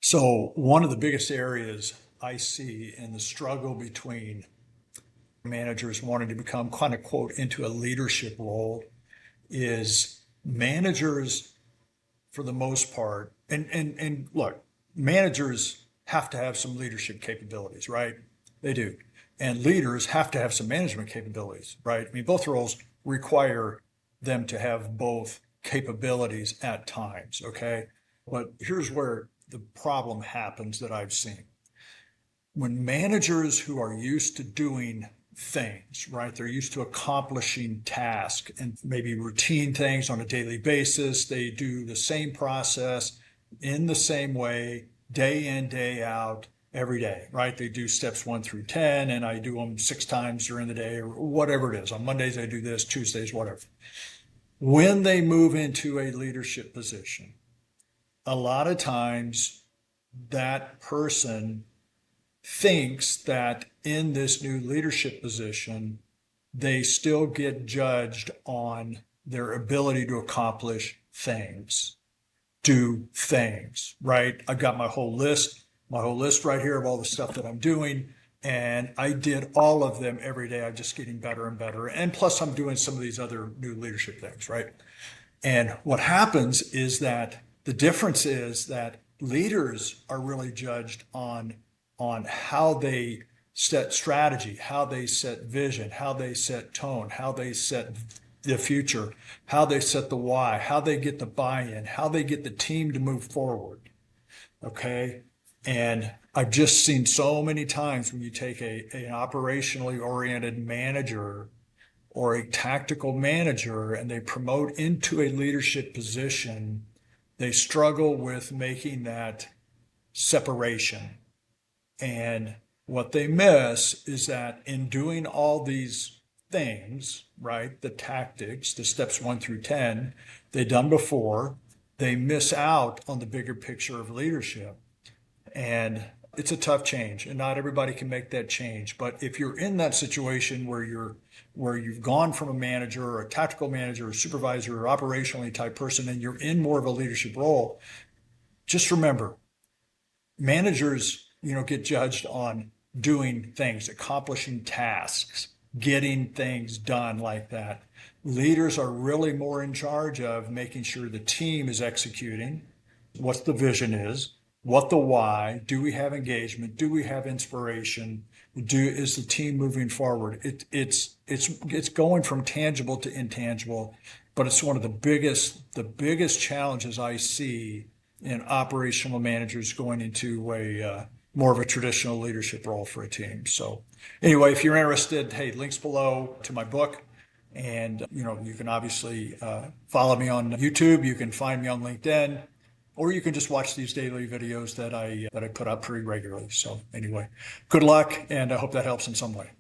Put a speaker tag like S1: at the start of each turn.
S1: So one of the biggest areas I see in the struggle between managers wanting to become kind of quote into a leadership role is managers for the most part, and look, managers have to have some leadership capabilities, right? They do. And leaders have to have some management capabilities, right? I mean, both roles require them to have both capabilities at times, okay? But here's where the problem happens that I've seen. When managers who are used to doing things, right? They're used to accomplishing tasks and maybe routine things on a daily basis. They do the same process in the same way, day in, day out, every day, right? They do steps 1 through 10, and I do them 6 times during the day or whatever it is. On Mondays, I do this, Tuesdays, whatever. When they move into a leadership position, a lot of times that person thinks that in this new leadership position, they still get judged on their ability to accomplish things, do things, right? I've got my whole list right here of all the stuff that I'm doing. And I did all of them every day. I'm just getting better and better. And plus, I'm doing some of these other new leadership things, right? And what happens is that the difference is that leaders are really judged on how they set strategy, how they set vision, how they set tone, how they set the future, how they set the why, how they get the buy-in, how they get the team to move forward. Okay. And I've just seen so many times when you take an operationally oriented manager or a tactical manager and they promote into a leadership position, they struggle with making that separation. And what they miss is that in doing all these things, right, the tactics, the steps 1 through 10, they've done before, they miss out on the bigger picture of leadership. And it's a tough change, and not everybody can make that change. But if you're in that situation where you've gone from a manager or a tactical manager or supervisor or operationally type person, and you're in more of a leadership role, just remember, managers, get judged on doing things, accomplishing tasks, getting things done like that. Leaders are really more in charge of making sure the team is executing, what the vision is, what the why, do we have engagement, do we have inspiration, is the team moving forward? It's going from tangible to intangible, but it's one of the biggest challenges I see in operational managers going into a more of a traditional leadership role for a team. So anyway, if you're interested, hey, links below to my book. And, you can obviously follow me on YouTube. You can find me on LinkedIn, or you can just watch these daily videos that I put out pretty regularly. So anyway, good luck, and I hope that helps in some way.